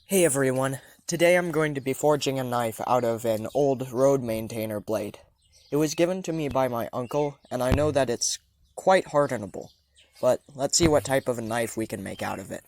Hey everyone, today I'm going to be forging a knife out of an old road maintainer blade. It was given to me by my uncle, and I know that it's quite hardenable, but let's see what type of a knife we can make out of it.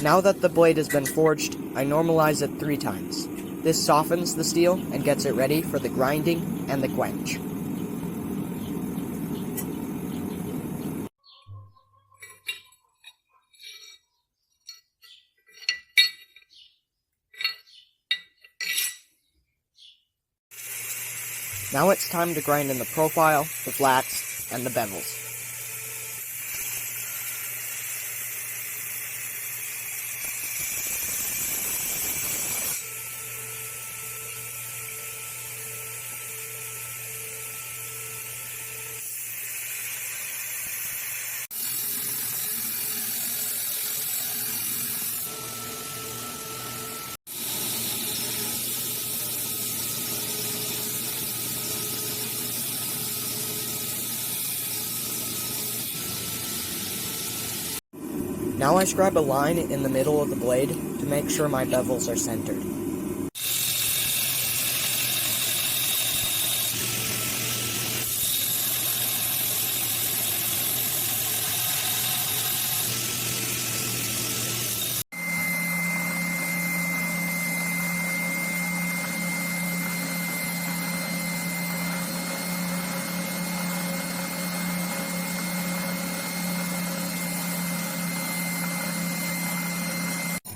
Now that the blade has been forged, I normalize it 3 times. This softens the steel and gets it ready for the grinding and the quench. Now it's time to grind in the profile, the flats, and the bevels. Now I scribe a line in the middle of the blade to make sure my bevels are centered.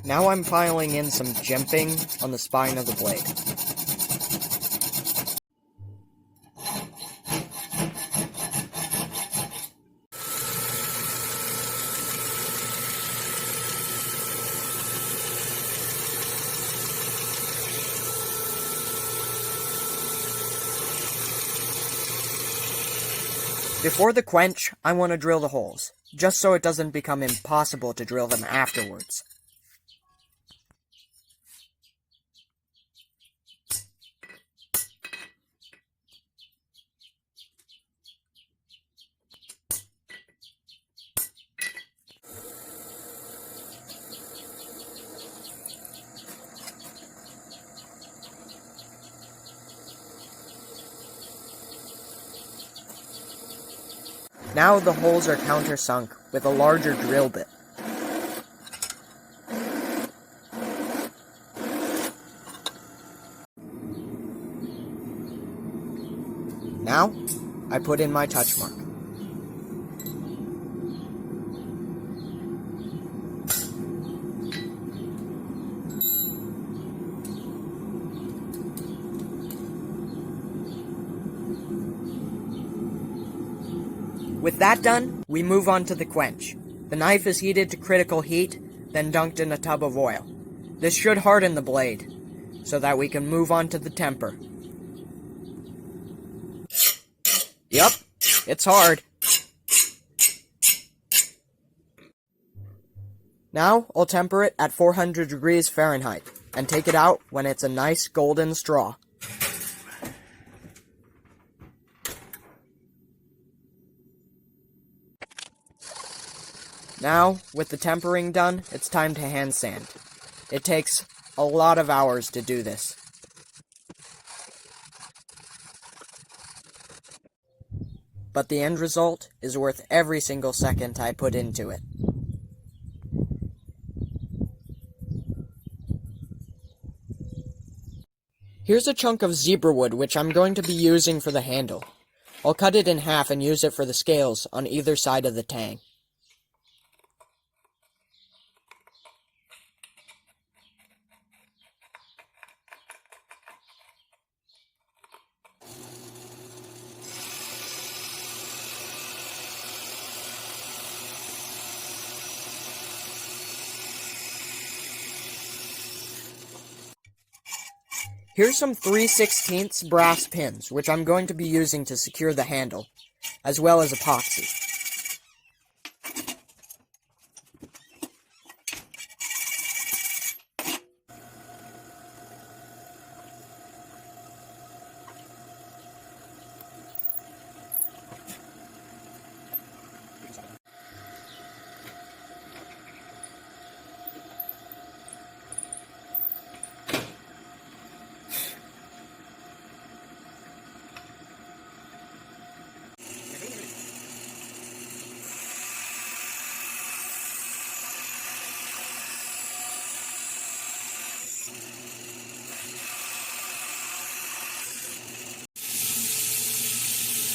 Now I'm filing in some jimping on the spine of the blade. Before the quench, I want to drill the holes, just so it doesn't become impossible to drill them afterwards. Now the holes are countersunk with a larger drill bit. Now, I put in my touch mark. With that done, we move on to the quench. The knife is heated to critical heat, then dunked in a tub of oil. This should harden the blade, so that we can move on to the temper. Yup, It's hard. Now, I'll temper it at 400 degrees Fahrenheit, and take it out when it's a nice golden straw. Now, with the tempering done, it's time to hand sand. It takes a lot of hours to do this. But the end result is worth every single second I put into it. Here's a chunk of zebra wood which I'm going to be using for the handle. I'll cut it in half and use it for the scales on either side of the tang. Here's some 3/16 brass pins, which I'm going to be using to secure the handle, as well as epoxy.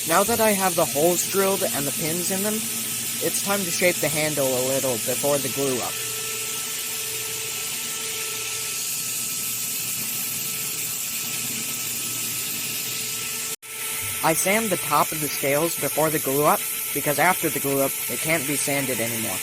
Now that I have the holes drilled and the pins in them, it's time to shape the handle a little before the glue up. I sand the top of the scales before the glue up, because after the glue up, it can't be sanded anymore.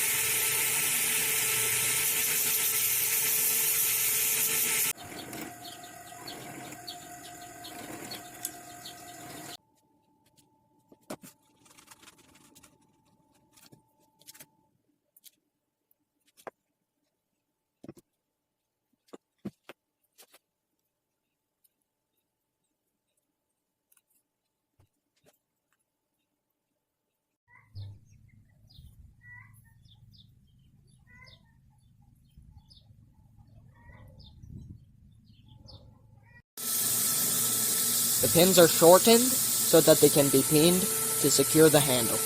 The pins are shortened so that they can be pinned to secure the handle.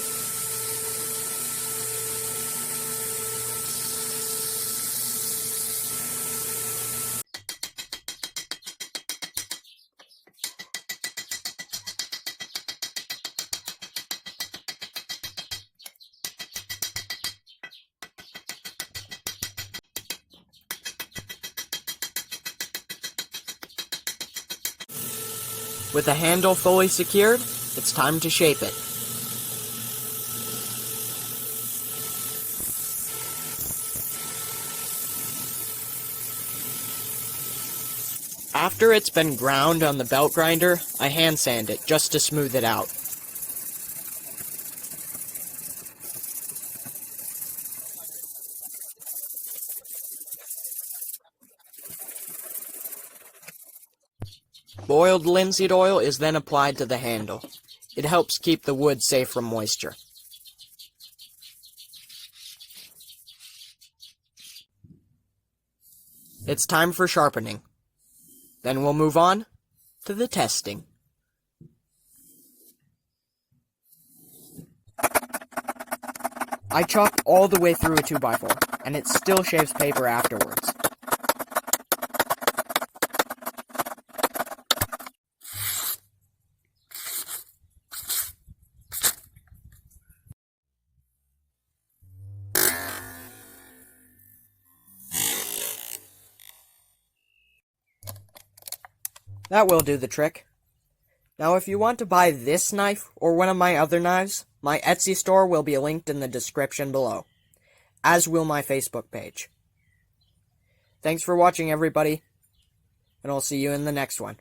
With the handle fully secured, it's time to shape it. After it's been ground on the belt grinder, I hand sand it just to smooth it out. Boiled linseed oil is then applied to the handle. It helps keep the wood safe from moisture. It's time for sharpening. Then we'll move on to the testing. I chop all the way through a 2x4, and it still shaves paper afterwards. That will do the trick. Now if you want to buy this knife or one of my other knives, my Etsy store will be linked in the description below, as will my Facebook page. Thanks for watching, everybody, and I'll see you in the next one.